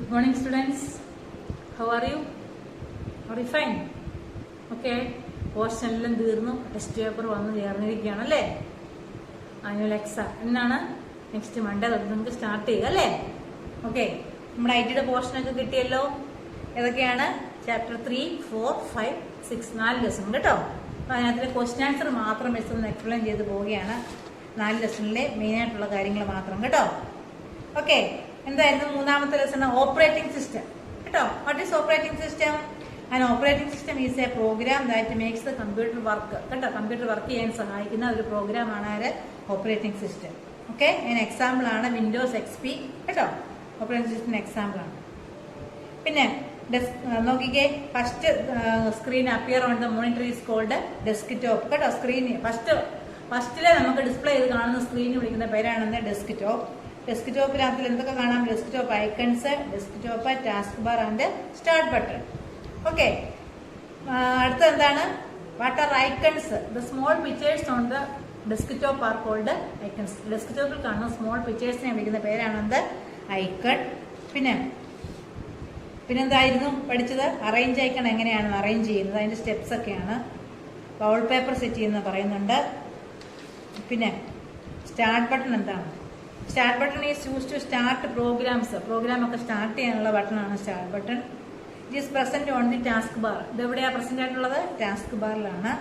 Good morning, students. How are you? Are you fine? Okay. Portion എല്ലാം തീർന്നു. Test paper വന്ന് ചേർന്നിരിക്കുകയാണ് അല്ലേ? Annual exam എന്നാണ് നെക്സ്റ്റ് മൺഡേ തൊട്ട് നിങ്ങൾക്ക് സ്റ്റാർട്ട് ചെയ്യുക അല്ലേ? ഓക്കെ. നമ്മുടെ ഐ.ടിയുടെ പോർഷനൊക്കെ കിട്ടിയല്ലോ. ഏതൊക്കെയാണ്? ചാപ്റ്റർ 3, 4, 5, 6 4 ലെസൺ കേട്ടോ. അപ്പൊ അതിനകത്ത് ക്വസ്റ്റ്യൻ ആൻസർ മാത്രം വെച്ച് ഒന്ന് എക്സ്പ്ലെയിൻ ചെയ്ത് പോവുകയാണ്. 4 ലെസണിലെ മെയിൻ ആയിട്ടുള്ള കാര്യങ്ങൾ മാത്രം കേട്ടോ. ഓക്കെ. എന്തായിരുന്നു മൂന്നാമത്തെ ലെസൺ? ഓപ്പറേറ്റിംഗ് സിസ്റ്റം കേട്ടോ. What is operating system? An operating system is a program that makes the computer work. കേട്ടോ, കമ്പ്യൂട്ടർ വർക്ക് ചെയ്യാൻ സഹായിക്കുന്ന ഒരു പ്രോഗ്രാം ആണ് ഓപ്പറേറ്റിംഗ് സിസ്റ്റം. ഓക്കെ. അതിന് എക്സാമ്പിൾ ആണ് വിൻഡോസ് XP കേട്ടോ. ഓപ്പറേറ്റിംഗ് സിസ്റ്റം എക്സാമ്പിൾ ആണ്. പിന്നെ നോക്കിക്കേ, first screen appear on the monitor is called desktop കേട്ടോ. സ്ക്രീൻ ഫസ്റ്റിലെ നമുക്ക് ഡിസ്പ്ലേ ചെയ്ത് കാണുന്ന സ്ക്രീനിൽ വിളിക്കുന്ന പേരാണെന്ന് ഡെസ്ക്ടോപ്പ്. ഡെസ്ക്ടോപ്പിനകത്തിൽ എന്തൊക്കെ കാണാം? Desktop icons, desktop task bar and start button. Okay. അടുത്ത എന്താണ്? What are icons? The small pictures on the desktop are called icons. ഡെസ്ക്ടോപ്പിൽ കാണുന്ന സ്മോൾ പിക്ചേഴ്സിനെ വിളിക്കുന്ന പേരാണെന്ത്? ഐക്കൺ. പിന്നെന്തായിരുന്നു പഠിച്ചത്? അറേഞ്ച് ഐക്കൺ എങ്ങനെയാണ് അറേഞ്ച് ചെയ്യുന്നത്, അതിന്റെ സ്റ്റെപ്സ് ഒക്കെയാണ്. വോൾ പേപ്പർ സെറ്റ് ചെയ്യുന്ന പറയുന്നുണ്ട്. പിന്നെ സ്റ്റാർട്ട് ബട്ടൺ എന്താണ്? Start button is use to start programs. Program ഒക്കെ സ്റ്റാർട്ട് ചെയ്യാനുള്ള ബട്ടണാണ് start button. It is present on the task bar. ഇത് എവിടെയാ പ്രസന്റ് ആയിട്ടുള്ളത്? ടാസ്ക് ബാറിലാണ്.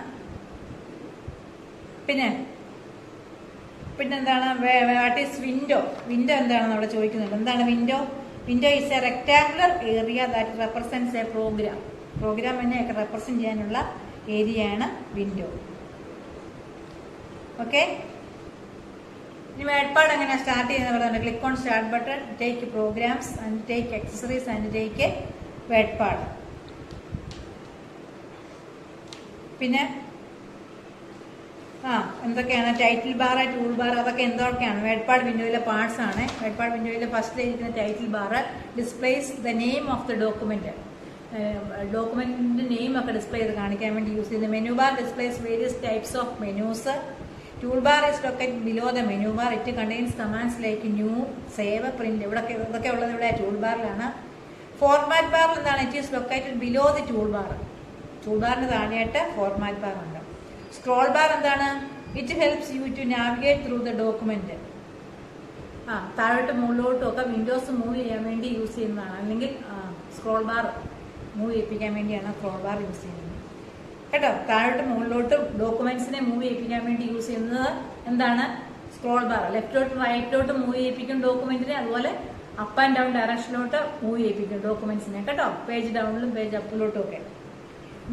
പിന്നെന്താണ്? What is window? വിൻഡോ എന്താണെന്ന് അവിടെ ചോദിക്കുന്നുണ്ട്. എന്താണ് window? Window is a rectangular area that represents a program. Program തന്നെ റെപ്രസെന്റ് ചെയ്യാനുള്ള ഏരിയയാണ് വിൻഡോ. ഓക്കെ. ഇനി വേഡ്പാഡ് എങ്ങനെയാണ് സ്റ്റാർട്ട് ചെയ്യുന്നത് പറയുന്നത്? Click on start button, take programs and take accessories and take wordpad. പിന്നെ എന്തൊക്കെയാണ്? ടൈറ്റിൽ ബാർ, ടൂൾ ബാർ, അതൊക്കെ എന്തൊക്കെയാണ്? വേഡ്പാഡ് വിൻഡോയിലെ പാർട്സ് ആണ്. വേഡ്പാഡ് വിൻഡോയിലെ ഫസ്റ്റ് ഇരിക്കുന്ന title bar displays the name of the document. ഡോക്യുമെന്റിന്റെ നെയിം ഒക്കെ ഡിസ്പ്ലേ ചെയ്ത് കാണിക്കാൻ വേണ്ടി യൂസ് ചെയ്യുന്നത്. Menu bar displays various types of menus. Tool bar is located below the menu bar. It contains commands like new, save, print. ഇതൊക്കെ ഉള്ളത് ഇവിടെ tool ബാറിലാണ്. ഫോർമാറ്റ് ബാർ എന്താണ്? It is located below the tool bar. Tool ബാറിന് താഴെയായിട്ട് format bar ഉണ്ട്. Scroll bar എന്താണ്? It helps you to navigate through the document. താഴോട്ട് മുകളിലോട്ടും ഒക്കെ വിൻഡോസ് മൂവ് ചെയ്യാൻ വേണ്ടി യൂസ് ചെയ്യുന്നതാണ്. അല്ലെങ്കിൽ സ്ക്രോൾ ബാർ മൂവ് ചെയ്യിപ്പിക്കാൻ വേണ്ടിയാണ് സ്ക്രോൾ ബാർ യൂസ് ചെയ്യുന്നത് കേട്ടോ. താഴോട്ട് മുകളിലോട്ടും ഡോക്യുമെന്റ്സിനെ മൂവ് ചെയ്യിപ്പിക്കാൻ വേണ്ടി യൂസ് ചെയ്യുന്നത് എന്താണ്? Scroll bar. ലെഫ്റ്റിലോട്ടും റൈറ്റിലോട്ടും മൂവ് ചെയ്യിപ്പിക്കും ഡോക്യുമെന്റിനെ. അതുപോലെ അപ്പ് ആൻഡ് ഡൗൺ ഡയറക്ഷനിലോട്ട് മൂവ് ചെയ്യിപ്പിക്കും ഡോക്യുമെന്റ്സിനെ കേട്ടോ. പേജ് ഡൗണിലും പേജ് അപ്പിലോട്ടും ഒക്കെ.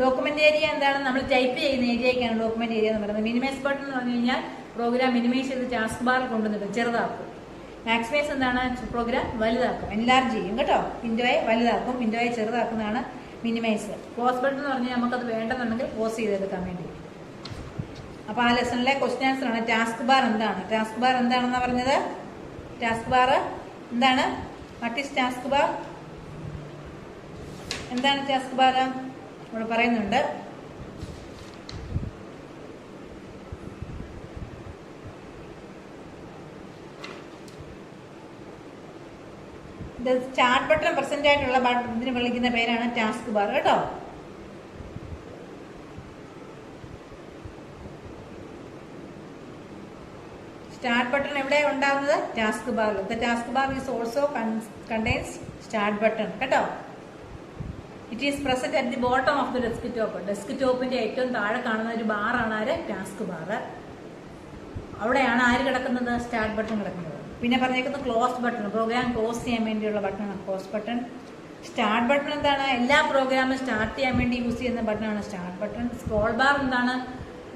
ഡോക്യുമെന്റ് ഏരിയ എന്താണ്? നമ്മൾ ടൈപ്പ് ചെയ്യുന്ന ഏരിയയ്ക്കാണ് ഡോക്യുമെന്റ് ഏരിയ എന്ന് പറയുന്നത്. മിനിമൈസ് ബട്ടൺ എന്ന് പറഞ്ഞു കഴിഞ്ഞാൽ പ്രോഗ്രാം മിനിമൈസ് ചെയ്ത് ടാസ്ക് ബാറിൽ കൊണ്ടുവന്നിട്ട് ചെറുതാക്കും. മാക്സിമൈസ് എന്താണ്? പ്രോഗ്രാം വലുതാക്കും, എൻലാർജ് ചെയ്യും കേട്ടോ. വിൻഡോയെ വലുതാക്കും, വിൻഡോയെ ചെറുതാക്കുന്നതാണ് മിനിമൈസ്. ക്ലോസ് ബട്ടൺ എന്ന് പറഞ്ഞാൽ നമുക്കത് വേണ്ടെന്നുണ്ടെങ്കിൽ ക്ലോസ് ചെയ്തെടുക്കാൻ വേണ്ടി. അപ്പൊ ആ ലെസണിലെ ക്വസ്റ്റ്യൻ ആൻസർ ആണ് ടാസ്ക് ബാർ എന്താണ്? ടാസ്ക് ബാർ എന്താണെന്നാ പറഞ്ഞത്? ടാസ്ക് ബാർ എന്താണ്? What is task bar? എന്താണ് ടാസ്ക് ബാർ? ഇവിടെ പറയുന്നുണ്ട്. സ്റ്റാർട്ട് ബട്ടൺ പ്രസന്റ് ആയിട്ടുള്ള ഇതിന് വിളിക്കുന്ന പേരാണ് ടാസ്ക് ബാർ കേട്ടോ. സ്റ്റാർട്ട് ബട്ടൺ എവിടെ ഉണ്ടാകുന്നത്? ടാസ്ക് ബാറിൽ. The task bar is also contains start button കേട്ടോ. It is present at the bottom of the desktop. ഡെസ്ക്ടോപ്പിന്റെ ഏറ്റവും താഴെ കാണുന്ന ഒരു ബാറാണ് ടാസ്ക് ബാർ. അവിടെയാണ് ആര് കിടക്കുന്നത്? സ്റ്റാർട്ട് ബട്ടൺ കിടക്കുന്നത്. പിന്നെ പറഞ്ഞേക്കുന്നത് ക്ലോസ് ബട്ടൺ. പ്രോഗ്രാം ക്ലോസ് ചെയ്യാൻ വേണ്ടിയുള്ള ബട്ടണാണ് ക്ലോസ് ബട്ടൺ. സ്റ്റാർട്ട് ബട്ടൺ എന്താണ്? എല്ലാ പ്രോഗ്രാമും സ്റ്റാർട്ട് ചെയ്യാൻ വേണ്ടി യൂസ് ചെയ്യുന്ന ബട്ടണാണ് സ്റ്റാർട്ട് ബട്ടൺ. സ്ക്രോൾ ബാർ എന്താണ്?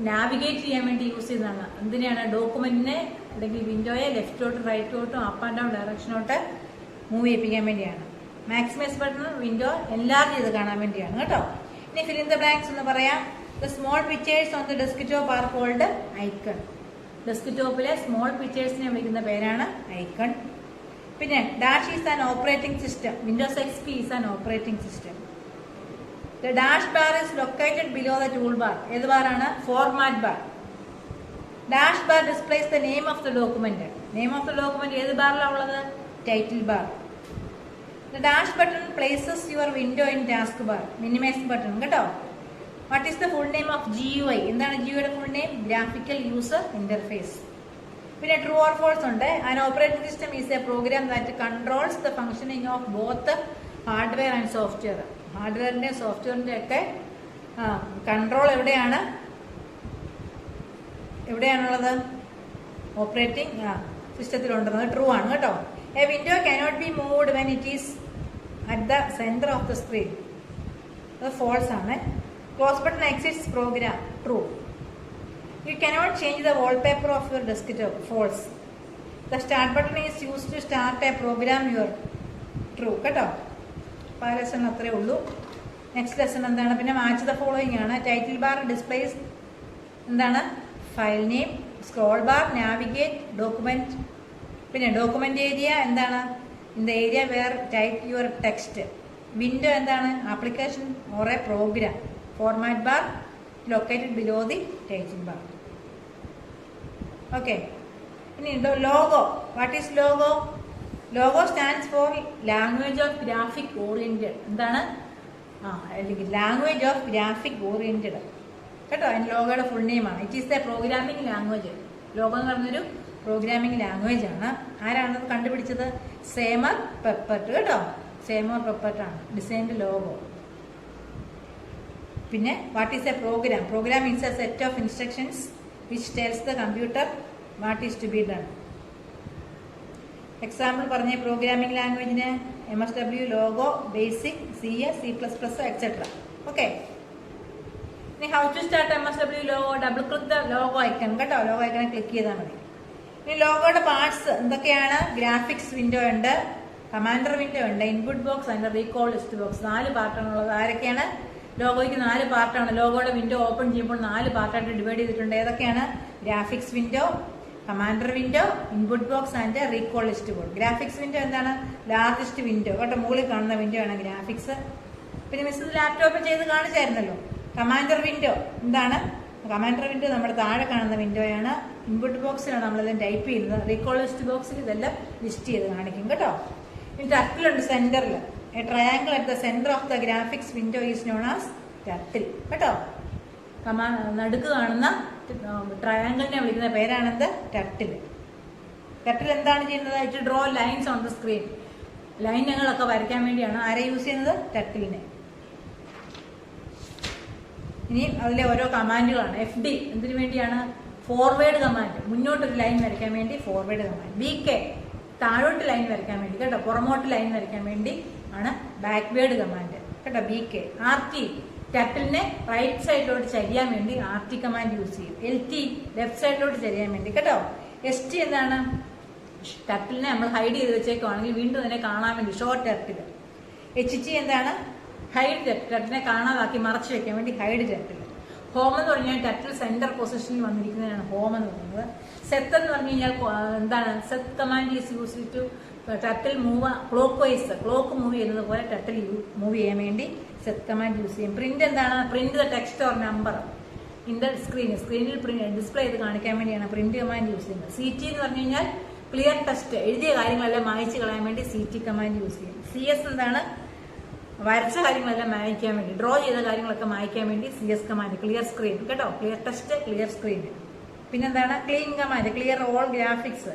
നാവിഗേറ്റ് ചെയ്യാൻ വേണ്ടി യൂസ് ചെയ്യുന്നതാണ്. എന്തിനാണ്? ഡോക്യുമെന്റിനെ അല്ലെങ്കിൽ വിൻഡോയെ ലെഫ്റ്റോട്ടും റൈറ്റോട്ടും അപ്പ് ആൻഡ് ഡൗൺ ഡയറക്ഷനോട്ട് മൂവ് ചെയ്യിപ്പിക്കാൻ വേണ്ടിയാണ്. മാക്സിമൈസ് ബട്ടൺ വിൻഡോ എൻലാർജ് ചെയ്ത് കാണാൻ വേണ്ടിയാണ് കേട്ടോ. ഇനി ഫിൽ ഇൻ ദ ബ്ലാങ്ക്സ് എന്ന് പറയാം. The small pictures on the desktop are called icon. ഡെസ്ക്ടോപ്പിലെ സ്മോൾ പിക്ചേഴ്സിനെ വിളിക്കുന്ന പേരാണ് ഐക്കൺ. പിന്നെ dash is an operating system. Windows XP is an operating system. The dash bar is located below the tool bar. ഏത് ബാറാണ്? Format bar. Dash bar displays the name of the document. Name of the document ഏത് ബാറിലാണ് ഉള്ളത്? Title bar. The dash button places your window in taskbar. Minimize button കേട്ടോ. What is the full name of GUI? എന്താണ് GUIയുടെ full name? Graphical User Interface. പിന്നെ true or false ഉണ്ട്. An operating system is a program that controls the functioning of both hardware and software. ഹാർഡ്വെയറിന്റെ സോഫ്റ്റ്വെയറിന്റെ ഒക്കെ control എവിടെയാണുള്ളത്? Operating സിസ്റ്റത്തിലുണ്ടെന്നത് true ആണ് കേട്ടോ. A window cannot be moved when it is at the centre of the screen. അത് false ആണ്. Close button exits program. True. You cannot change the wallpaper of your desktop. False. The start button is use to start a program your. True കേട്ടോ. അപ്പോൾ ആ lesson അത്രേ ഉള്ളൂ. Next lesson എന്താണ്? പിന്നെ match the following ആണ്. Title bar displays എന്താണ്? File name. Scroll bar navigate document. പിന്നെ ഡോക്യുമെന്റ് ഏരിയ എന്താണ്? In the area where type your text. Window എന്താണ്? Application or a program. Format bar located below the title bar. Okay. ഇനി Logo. What is Logo? Logo stands for language of graphic oriented. എന്താണ്? അല്ലെങ്കിൽ language of graphic oriented കേട്ടോ. അതിന് ലോഗോയുടെ full നെയിമാണ്. It is the programming language. Logo എന്ന് പറഞ്ഞൊരു programming language ആണ്. ആരാണത് കണ്ടുപിടിച്ചത്? സേമർ പെപ്പർട്ട് കേട്ടോ. സേമർ പെപ്പർട്ടാണ് ഡിസൈൻഡ് ലോഗോ. പിന്നെ what is a program? Program means a set of instructions which tells the computer what is to be done. Example പറഞ്ഞ programming ലാംഗ്വേജിന് MSW, Logo, BASIC, CS, C++, etc. Okay. ഇനി how to start MSW Logo? Double click the Logo icon കേട്ടോ. Logo ഐക്കണെ click ചെയ്താൽ മതി. ഇനി ലോഗോയുടെ parts എന്തൊക്കെയാണ്? ഗ്രാഫിക്സ് വിൻഡോ ഉണ്ട്, കമാൻഡർ വിൻഡോ ഉണ്ട്, ഇൻപുട്ട് ബോക്സ് ഉണ്ട്, റീകോൾ ലിസ്റ്റ് ബോക്സ്. 4 പാർട്ടാണുള്ളത്. ആരൊക്കെയാണ്? ലോഗോയ്ക്ക് 4 പാർട്ടാണ്. ലോഗോയുടെ വിൻഡോ ഓപ്പൺ ചെയ്യുമ്പോൾ 4 പാർട്ടായിട്ട് ഡിവൈഡ് ചെയ്തിട്ടുണ്ട്. ഏതൊക്കെയാണ്? Graphics window, commander window, input box and recall list board. Graphics window എന്താണ്? ലാർജസ്റ്റ് വിൻഡോ കേട്ടോ. മുകളിൽ കാണുന്ന വിൻഡോ ആണ് ഗ്രാഫിക്സ്. പിന്നെ മിസ് ലാപ്ടോപ്പ് ചെയ്ത് കാണിച്ചായിരുന്നല്ലോ. കമാൻഡർ വിൻഡോ എന്താണ്? കമാൻഡർ വിൻഡോ നമ്മുടെ താഴെ കാണുന്ന വിൻഡോയാണ്. ഇൻപുട്ട് ബോക്സിലാണ് നമ്മളെല്ലാം ടൈപ്പ് ചെയ്യുന്നത്. റീകോൾ ലിസ്റ്റ് ബോക്സിൽ ഇതെല്ലാം ലിസ്റ്റ് ചെയ്ത് കാണിക്കും കേട്ടോ. ഇനി ടർട്ടിലുണ്ട് സെന്ററിൽ. A triangle at the centre of the graphics window is known as turtle കേട്ടോ. നടുക്ക് കാണുന്ന ട്രയാങ്കിളിനെ വിളിക്കുന്ന പേരാണെന്ത്? ടർട്ടിൽ. ടർട്ടിൽ എന്താണ് ചെയ്യുന്നത്? It draw lines on the screen. ലൈനുകളൊക്കെ വരയ്ക്കാൻ വേണ്ടിയാണ് ആരെ യൂസ് ചെയ്യുന്നത്? ടർട്ടിലിനെ. ഇനി അതിലെ ഓരോ കമാൻഡുകളാണ്. FD എന്തിനു വേണ്ടിയാണ്? Forward command. മുന്നോട്ടൊരു ലൈൻ വരയ്ക്കാൻ വേണ്ടി ഫോർവേഡ് കമാൻഡ്. BK താഴോട്ട് ലൈൻ വരയ്ക്കാൻ വേണ്ടി കേട്ടോ. പുറമോട്ട് ലൈൻ വരയ്ക്കാൻ വേണ്ടി ആണ് ബാക്ക്വേർഡ് കമാൻഡ് കേട്ടോ. BK. RT ടർട്ടിലിനെ റൈറ്റ് സൈഡിലോട്ട് ചരിയാൻ വേണ്ടി RT കമാൻഡ് യൂസ് ചെയ്യും. LT ലെഫ്റ്റ് സൈഡിലോട്ട് ചരിയാൻ വേണ്ടി കേട്ടോ. ST എന്താണ്? ടർട്ടിലിനെ നമ്മൾ ഹൈഡ് ചെയ്ത് വെച്ചേക്കുവാണെങ്കിൽ വീണ്ടും അതിനെ കാണാൻ വേണ്ടി ഷോർട്ട് ടർട്ടിൽ. HT എന്താണ്? ഹൈഡ് ടർട്ടിലിനെ കാണാതാക്കി മറച്ചു വെക്കാൻ വേണ്ടി ഹൈഡ് ടർട്ടിൽ. ഹോം എന്ന് പറഞ്ഞാൽ ടർട്ടിൽ സെന്റർ പൊസിഷനിൽ വന്നിരിക്കുന്നതാണ് ഹോം എന്ന് പറയുന്നത്. സെത്ത് എന്ന് പറഞ്ഞു കഴിഞ്ഞാൽ എന്താണ്? Seth command is use to turtle move clockwise. Clock move ചെയ്യുന്നത് പോലെ ടർട്ടിൽ മൂവ് ചെയ്യാൻ വേണ്ടി സെറ്റ് കമാൻഡ് യൂസ് ചെയ്യും. പ്രിന്റ് എന്താണ്? Print the text or number in the സ്ക്രീനിൽ ഡിസ്പ്ലേ ചെയ്ത് കാണിക്കാൻ വേണ്ടിയാണ് പ്രിന്റ് കമാൻഡ് യൂസ് ചെയ്യുന്നത്. CT എന്ന് പറഞ്ഞു കഴിഞ്ഞാൽ ക്ലിയർ ടെക്സ്റ്റ്. എഴുതിയ കാര്യങ്ങളെല്ലാം മായ്ച്ചു കളയാൻ വേണ്ടി CT കമാൻഡ് യൂസ് ചെയ്യും. CS എന്താണ്? വരച്ച കാര്യങ്ങളെല്ലാം മായ്ക്കാൻ വേണ്ടി, ഡ്രോ ചെയ്ത കാര്യങ്ങളൊക്കെ മായ്ക്കാൻ വേണ്ടി CS കമാൻഡ്. ക്ലിയർ സ്ക്രീൻ കേട്ടോ. Clear text, clear screen. പിന്നെന്താണ്? Clean command. Clear all graphics.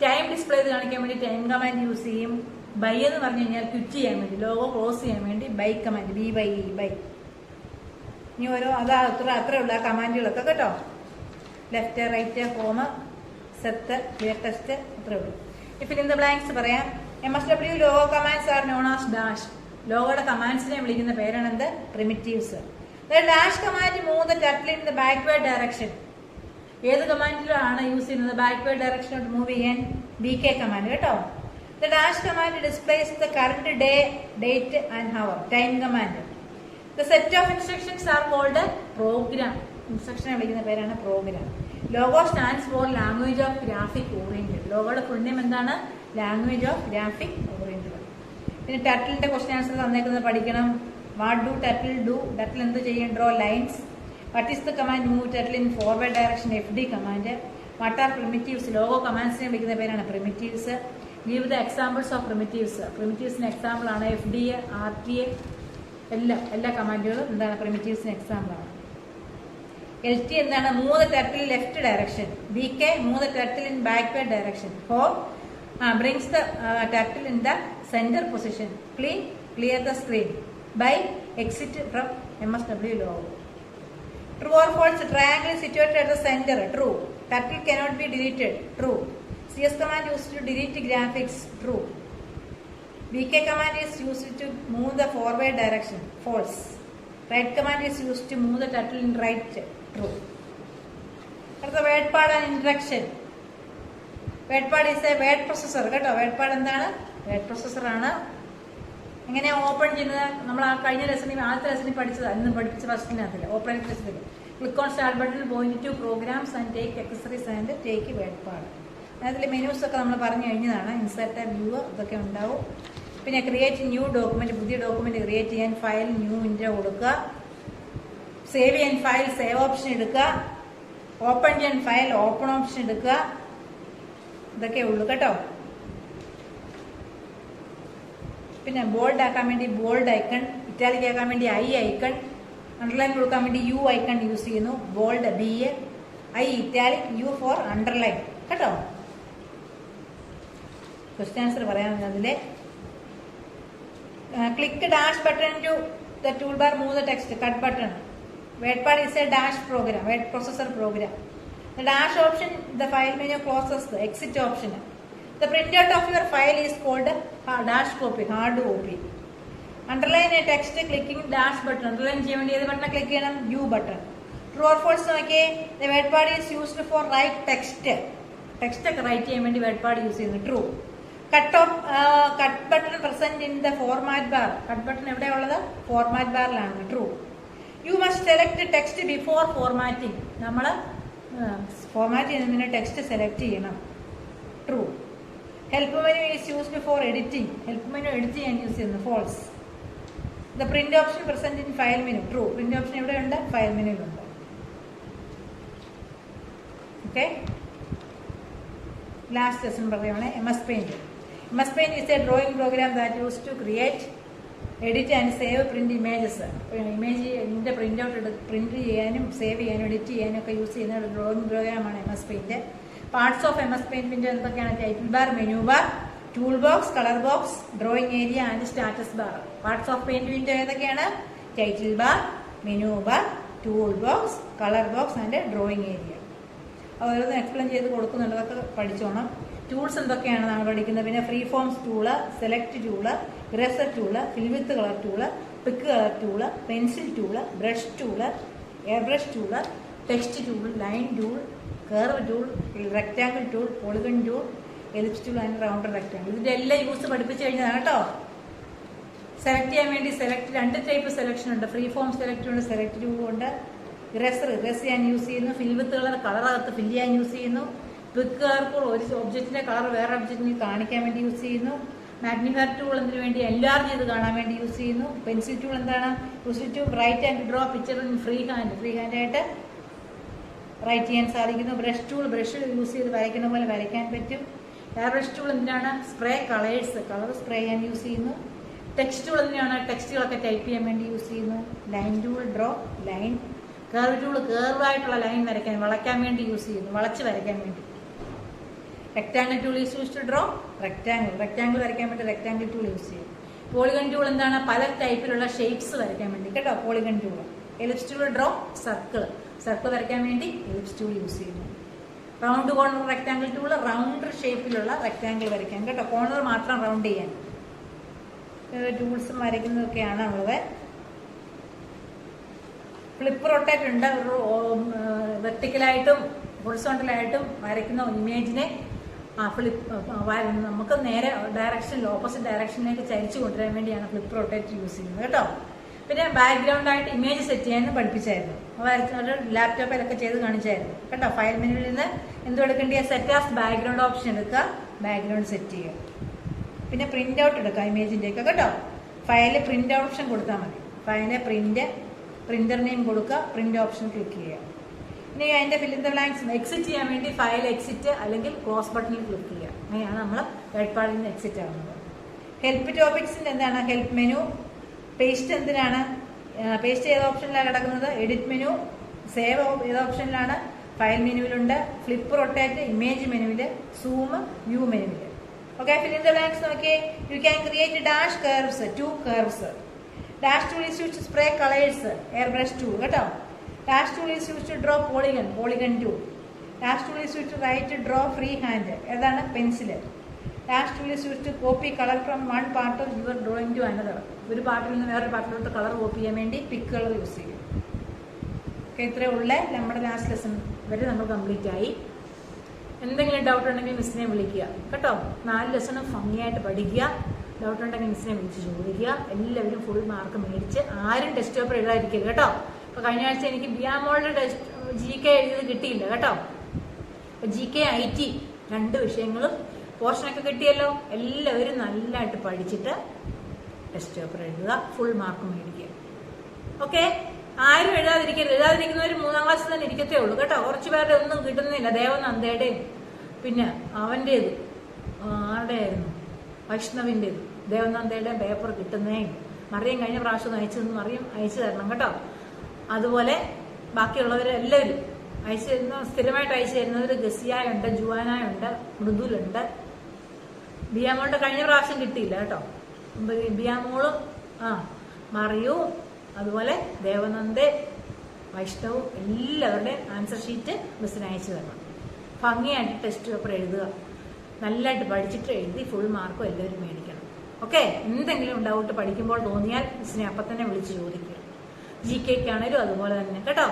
Time display ചെയ്ത് കാണിക്കാൻ വേണ്ടി ടൈം കമാൻഡ് യൂസ് ചെയ്യും. ബൈ എന്ന് പറഞ്ഞു കഴിഞ്ഞാൽ ക്വിറ്റ് ചെയ്യാൻ വേണ്ടി, ലോഗോ ക്ലോസ് ചെയ്യാൻ വേണ്ടി ബൈ കമാൻഡ്. BY by. ഇനി ഓരോ അത്രേ ഉള്ള കമാൻഡുകളൊക്കെ കേട്ടോ. Left, right, home, set, clear text അത്രേ ഉള്ളൂ. ഇപ്പം ഇൻ ദ ബ്ലാങ്ക്സ് പറയാം. MSW logo commands are known as dash. ലോഗോയുടെ കമാൻഡ്സിനെ വിളിക്കുന്ന പേരാണ് എന്ത്? Primitives. Dash command move the turtle in the backward direction. ഏത് കമാൻഡിലാണ് യൂസ് ചെയ്യുന്നത്? ബാക്ക്വേർഡ് ഡയറക്ഷനോട്ട് മൂവ് ചെയ്യാൻ BK കമാൻഡ് കേട്ടോ. The dash command displays the current day, date and hour. Time command. The set of instructions are called program. ഇൻസ്ട്രക്ഷനെ വിളിക്കുന്ന പേരാണ് program. Logo stands for language of graphic oriented. ലോഗോയുടെ full name എന്താണ്? Language of graphic oriented. പിന്നെ ടർട്ടിലിന്റെ question answer തന്നേക്കുന്നത് പഠിക്കണം. What do turtle do? Turtle എന്ത് ചെയ്യും? Draw lines. What is the command move turtle in forward direction? FD command. What are primitives? Logo കമാൻഡ്സിനെ വിളിക്കുന്ന പേരാണ് primitives. Give the examples of primitives. പ്രിമിറ്റീവ്സിന് എക്സാമ്പിൾ ആണ് FDA, RTA, എല്ലാ കമാൻഡുകളും എന്താണ് പ്രിമിറ്റീവ്സിന് എക്സാമ്പിൾ ആണ്. LT എന്താണ്? Move the turtle left direction. BK move the turtle in backward direction. Home brings the turtle in the center position. Clear the screen. By exit from MSW logo. True or false? Triangle is situated at the center. True. Turtle cannot be deleted. True. CS command used to delete graphics. True. BK command is used to move the forward direction. False. Right command is used to move the turtle in right. True. അടുത്ത WordPad and instruction. WordPad is a word processor കേട്ടോ. WordPad എന്താണ്? Word processor ആണ്. എങ്ങനെയാ open ചെയ്യുന്നത്? നമ്മൾ ആ കഴിഞ്ഞ ലെസണിൽ ആദ്യത്തെ ലെസണിൽ പഠിച്ചത്, അന്ന് പഠിപ്പിച്ച ഫസ്റ്റിനകത്തില്ല, ഓപ്പറേറ്റിംഗ് ലെസണിൽ. Click on start button, point to programs and take accessories and take WordPad. അതിൽ മെനൂസ് ഒക്കെ നമ്മൾ പറഞ്ഞു കഴിഞ്ഞതാണ്. ഇൻസേർട്ട്, വ്യൂ ഇതൊക്കെ ഉണ്ടാവും. പിന്നെ ക്രിയേറ്റ് ന്യൂ ഡോക്യുമെന്റ്, പുതിയ ഡോക്യുമെന്റ് ക്രിയേറ്റ് ചെയ്യാൻ ഫയൽ ന്യൂ ഇൻട്രോ കൊടുക്കുക. സേവ് ചെയ്യാൻ ഫയൽ സേവ് ഓപ്ഷൻ എടുക്കുക. ഓപ്പൺ ചെയ്യാൻ ഫയൽ ഓപ്പൺ ഓപ്ഷൻ എടുക്കുക. ഇതൊക്കെ ഉള്ളു കേട്ടോ. പിന്നെ ബോൾഡ് ആക്കാൻ വേണ്ടി ബോൾഡ് ഐക്കൺ, ഇറ്റാലിക് ആക്കാൻ വേണ്ടി I ഐക്കൺ, അണ്ടർലൈൻ കൊടുക്കാൻ വേണ്ടി U ഐക്കൺ യൂസ് ചെയ്യുന്നു. Bold BA, I italic, U for underline കേട്ടോ. ക്വസ്റ്റ്യൻ ആൻസർ പറയാമെന്ന് അതിലെ. Click dash button to the tool bar, move the text, cut button. WordPad is a dash program, word processor program. The dash option, the file menu closes the exit option. The printout of your file is called dash copy, hard copy. Underline a text, clicking dash button. Underline ചെയ്യാൻ വേണ്ടി ഏത് button click ചെയ്യണം? U button. True or false നോക്കിയേ. The word pad is used for write text. Text ഒക്കെ write ചെയ്യാൻ വേണ്ടി word pad use ചെയ്യുന്നു. True. Cut button present in the format bar. Cut button എവിടെയുള്ളത്? ഫോർമാറ്റ് ബാറിലാണ്. True. You must select text before formatting. നമ്മൾ format ചെയ്യുന്നതിന് text select ചെയ്യണം. True. Help menu is used for editing. Help menu edit ചെയ്യാൻ use ചെയ്യുന്നു. False. The print option present in file menu. True. Print option എവിടെയുണ്ട്? File മെനുവിലുണ്ട്. Okay, last lesson പറയുകയാണ് MS Paint. MS Paint is a drawing program that used to create, edit and save print images. ഇമേജിന്റെ print out print ചെയ്യാനും save ചെയ്യാനും edit ചെയ്യാനും ഒക്കെ use ചെയ്യുന്ന ഒരു ഡ്രോയിങ് പ്രോഗ്രാമാണ് MS Paint. Parts of MS Paint window എന്തൊക്കെയാണ്? Title bar, menu bar, tool box, colour box, drawing area and status bar. Parts of paint window ഏതൊക്കെയാണ്? Title bar, menu bar, tool box, colour box and drawing area. ഓരോന്നും explain ചെയ്ത് കൊടുക്കുന്നുണ്ട്, അതൊക്കെ പഠിച്ചോണം. Tools എന്തൊക്കെയാണ് നമ്മൾ പഠിക്കുന്നത്? പിന്നെ free forms tool, select tool, eraser tool, fill with colour tool, pick colour tool, pencil tool, brush tool, airbrush tool, text tool, line tool, curve tool, rectangle tool, polygon tool, ellipse tool and rounder rectangle. ഇതിന്റെ എല്ലാ use പഠിപ്പിച്ചു കഴിഞ്ഞതാണ് കേട്ടോ. Select ചെയ്യാൻ വേണ്ടി രണ്ട് type selection ഉണ്ട്. Free form select ഉണ്ട്, സെലക്ട് ടൂളും ഉണ്ട്. ഇറേസർ ചെയ്യാൻ യൂസ് ചെയ്യുന്നു. ഫിൽ വിത്ത് കളർ കളറകത്ത് ഫില്ല് ചെയ്യാൻ യൂസ് ചെയ്യുന്നു. പിക്ക് കളർ ഒരു ഒബ്ജക്റ്റിന്റെ കളർ വേറെ ഒബ്ജക്റ്റിന് കാണിക്കാൻ വേണ്ടി യൂസ് ചെയ്യുന്നു. മാഗ്നിഫയർ ടൂൾ എന്തിനു വേണ്ടി? എൻലാർജ് ചെയ്ത് കാണാൻ വേണ്ടി യൂസ് ചെയ്യുന്നു. പെൻസിൽ ടൂൾ എന്താണ്? Use to write and draw picture in free ഹാൻഡായിട്ട് റൈറ്റ് ചെയ്യാൻ സാധിക്കുന്നു. ബ്രഷ് ടൂൾ ബ്രഷ് യൂസ് ചെയ്ത് വരയ്ക്കുന്ന പോലെ വരയ്ക്കാൻ പറ്റും. എയർ ബ്രഷ് ടൂൾ എന്തിനാണ്? സ്പ്രേ കളേഴ്സ് കളർ സ്പ്രേ ചെയ്യാൻ യൂസ് ചെയ്യുന്നു. ടെക്സ്റ്റ് ടൂൾ എന്തിനാണ്? ടെക്സ്റ്റുകളൊക്കെ ടൈപ്പ് ചെയ്യാൻ വേണ്ടി യൂസ് ചെയ്യുന്നു. Line tool draw line. Curve tool കർവായിട്ടുള്ള ലൈൻ വരയ്ക്കാൻ വളയ്ക്കാൻ വേണ്ടി യൂസ് ചെയ്യുന്നു, വളച്ച് വരയ്ക്കാൻ വേണ്ടി. Rectangle tool is use to draw rectangle വരയ്ക്കാൻ വേണ്ടി റെക്ടാങ്കിൾ ടൂൾ യൂസ് ചെയ്യും. പോളിഗൺ ടൂൾ എന്താണ്? പല ടൈപ്പിലുള്ള ഷേപ്സ് വരയ്ക്കാൻ വേണ്ടി കേട്ടോ, polygon tool. Ellipse tool draw circle വരയ്ക്കാൻ വേണ്ടി എലിപ്സ് ടൂൾ യൂസ് ചെയ്യുന്നു. Round corner rectangle tool round ഷേപ്പിലുള്ള റെക്ടാങ്കിൾ വരയ്ക്കാൻ കേട്ടോ, കോർണർ മാത്രം റൗണ്ട് ചെയ്യാൻ. ടൂൾസും വരയ്ക്കുന്നതൊക്കെയാണ് ഉള്ളത്. ഫ്ലിപ്പ് റൊട്ടേറ്റ് ഉണ്ട്. വെർട്ടിക്കലായിട്ടും ഹൊറിസോണ്ടലായിട്ടും വരയ്ക്കുന്ന ഇമേജിനെ നമുക്ക് നേരെ ഡയറക്ഷനിൽ ഓപ്പോസിറ്റ് ഡയറക്ഷനിലേക്ക് ചരിച്ചു കൊണ്ടുവരാൻ വേണ്ടിയാണ് ഫ്ലിപ്പ് റൊട്ടേറ്റ് യൂസ് ചെയ്യുന്നത് കേട്ടോ. പിന്നെ ബാക്ക്ഗ്രൗണ്ട് ആയിട്ട് ഇമേജ് സെറ്റ് ചെയ്യാനും പഠിപ്പിച്ചായിരുന്നു. ലാപ്ടോപ്പിലൊക്കെ ചെയ്ത് കാണിച്ചായിരുന്നു കേട്ടോ. ഫയൽ മെനുവിൽ നിന്ന് എന്തും എടുക്കേണ്ടിയ സെറ്റ് ആസ് ബാക്ക്ഗ്രൗണ്ട് ഓപ്ഷൻ എടുക്കുക, ബാക്ക്ഗ്രൗണ്ട് സെറ്റ് ചെയ്യുക. പിന്നെ പ്രിന്റ് ഔട്ട് എടുക്കുക ഇമേജിന്റെ ഒക്കെ കേട്ടോ. ഫയലിൽ പ്രിന്റ് ഓപ്ഷൻ കൊടുത്താൽ മതി. ഫയലിലെ പ്രിന്റർ നെയിം കൊടുക്കുക, പ്രിന്റ് ഓപ്ഷൻ ക്ലിക്ക് ചെയ്യുക. ഇനി അതിന്റെ fill in the blanks exit ചെയ്യാൻ വേണ്ടി ഫയൽ എക്സിറ്റ് അല്ലെങ്കിൽ ക്ലോസ് ബട്ടണിൽ ക്ലിക്ക് ചെയ്യുക. അങ്ങനെയാണ് നമ്മൾ വേർഡ്പാടിൽ നിന്ന് എക്സിറ്റ് ആവുന്നത്. ഹെൽപ്പ് ടോപ്പിക്സിന്റെ എന്താണ്? Help menu. പേസ്റ്റ് എന്തിനാണ്? പേസ്റ്റ് ഏത് ഓപ്ഷനിലാണ് കിടക്കുന്നത്? Edit menu. സേവ് ഏത് ഓപ്ഷനിലാണ്? ഫയൽ മെനുവിലുണ്ട്. ഫ്ലിപ്പ് റൊട്ടേറ്റ് ഇമേജ് മെനുവില്. സൂം വ്യൂ മെനുവില്. Okay, fill in the blanks നോക്കിയേ. You can create dash curves, 2 curves. Dash tool is used to spray colours, air brush tool കേട്ടോ. Dash tool is used to draw polygon, polygon tool. Dash tool is used to write draw free hand, ഏതാണ്? Pencil. Dash tool is used to copy colour from one part of your drawing to another. ഒരു പാർട്ടിൽ നിന്ന് വേറൊരു പാർട്ടിലോട്ട് colour copy ചെയ്യാൻ വേണ്ടി pick colour use ചെയ്യും. Okay, ഇത്രയേ ഉള്ള നമ്മുടെ ലാസ്റ്റ് ലെസൺ വരെ നമ്മൾ കംപ്ലീറ്റ് ആയി. എന്തെങ്കിലും ഡൗട്ട് ഉണ്ടെങ്കിൽ മിസ്സിനെ വിളിക്കുക കേട്ടോ. 4 ലെസണും ഭംഗിയായിട്ട് പഠിക്കുക. ഡൗട്ട് ഉണ്ടെങ്കിൽ മിസ്സിനെ വിളിച്ച് ചോദിക്കുക. എല്ലാവരും ഫുൾ മാർക്ക് മേടിച്ച് ആരും ടെസ്റ്റ് പേപ്പർ എഴുതാതിരിക്കരുത് കേട്ടോ. അപ്പോൾ കഴിഞ്ഞ ആഴ്ച എനിക്ക് ബിയാമോളുടെ GK എഴുതിയത് കിട്ടിയില്ല കേട്ടോ. അപ്പോൾ GK IT 2 വിഷയങ്ങളും പോർഷനൊക്കെ കിട്ടിയല്ലോ. എല്ലാവരും നല്ലതായിട്ട് പഠിച്ചിട്ട് ടെസ്റ്റ് പേപ്പർ എഴുതുക, ഫുൾ മാർക്ക് മേടിക്കുക. ഓക്കെ, ആരും എഴുതാതിരിക്കരുത്. എഴുതാതിരിക്കുന്നവർ 3ാം ക്ലാസ്സിൽ തന്നെ ഇരിക്കത്തേ ഉള്ളൂ കേട്ടോ. കുറച്ച് പേരുടെ ഒന്നും കിട്ടുന്നില്ല. ദേവനന്ദയുടെയും പിന്നെ അവൻ്റേത് ആരുടെ ആയിരുന്നു, വൈഷ്ണവിൻ്റെത്, ദേവനന്ദയുടെയും പേപ്പർ കിട്ടുന്നേ. മറിയം കഴിഞ്ഞ പ്രാവശ്യം അയച്ചതെന്ന് മറിയം അയച്ചു തരണം കേട്ടോ. അതുപോലെ ബാക്കിയുള്ളവരെല്ലാവരും അയച്ചു തരുന്ന, സ്ഥിരമായിട്ട് അയച്ചു തരുന്നവർ ഗസിയായുണ്ട്, ജുവാനായുണ്ട്, മൃദുലുണ്ട്. ബിയാമോളുടെ കഴിഞ്ഞ പ്രാവശ്യം കിട്ടിയില്ല കേട്ടോ. ബിയാമോളും മറിയവും അതുപോലെ ദേവനന്ദ, വൈഷ്ണവും എല്ലാവരുടെയും ആൻസർ ഷീറ്റ് മിസ്സിന് അയച്ചു തരണം. ഭംഗിയായിട്ട് ടെസ്റ്റ് പേപ്പർ എഴുതുക. നല്ലതായിട്ട് പഠിച്ചിട്ട് എഴുതി ഫുൾ മാർക്കും എല്ലാവരും മേടിക്കണം. ഓക്കെ, എന്തെങ്കിലും ഡൗട്ട് പഠിക്കുമ്പോൾ തോന്നിയാൽ മിസ്സിനെ അപ്പം തന്നെ വിളിച്ച് ചോദിക്കുക. GK ആണേലും അതുപോലെ തന്നെ കേട്ടോ.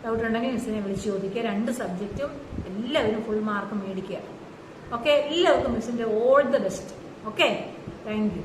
ഡൗട്ട് ഉണ്ടെങ്കിൽ മിസ്സിനെ വിളിച്ച് ചോദിക്കുക. 2 സബ്ജക്റ്റും എല്ലാവരും ഫുൾ മാർക്ക് മേടിക്കുക. ഓക്കെ, എല്ലാവർക്കും മിസ്സിന്റെ all the best. Okay, thank U.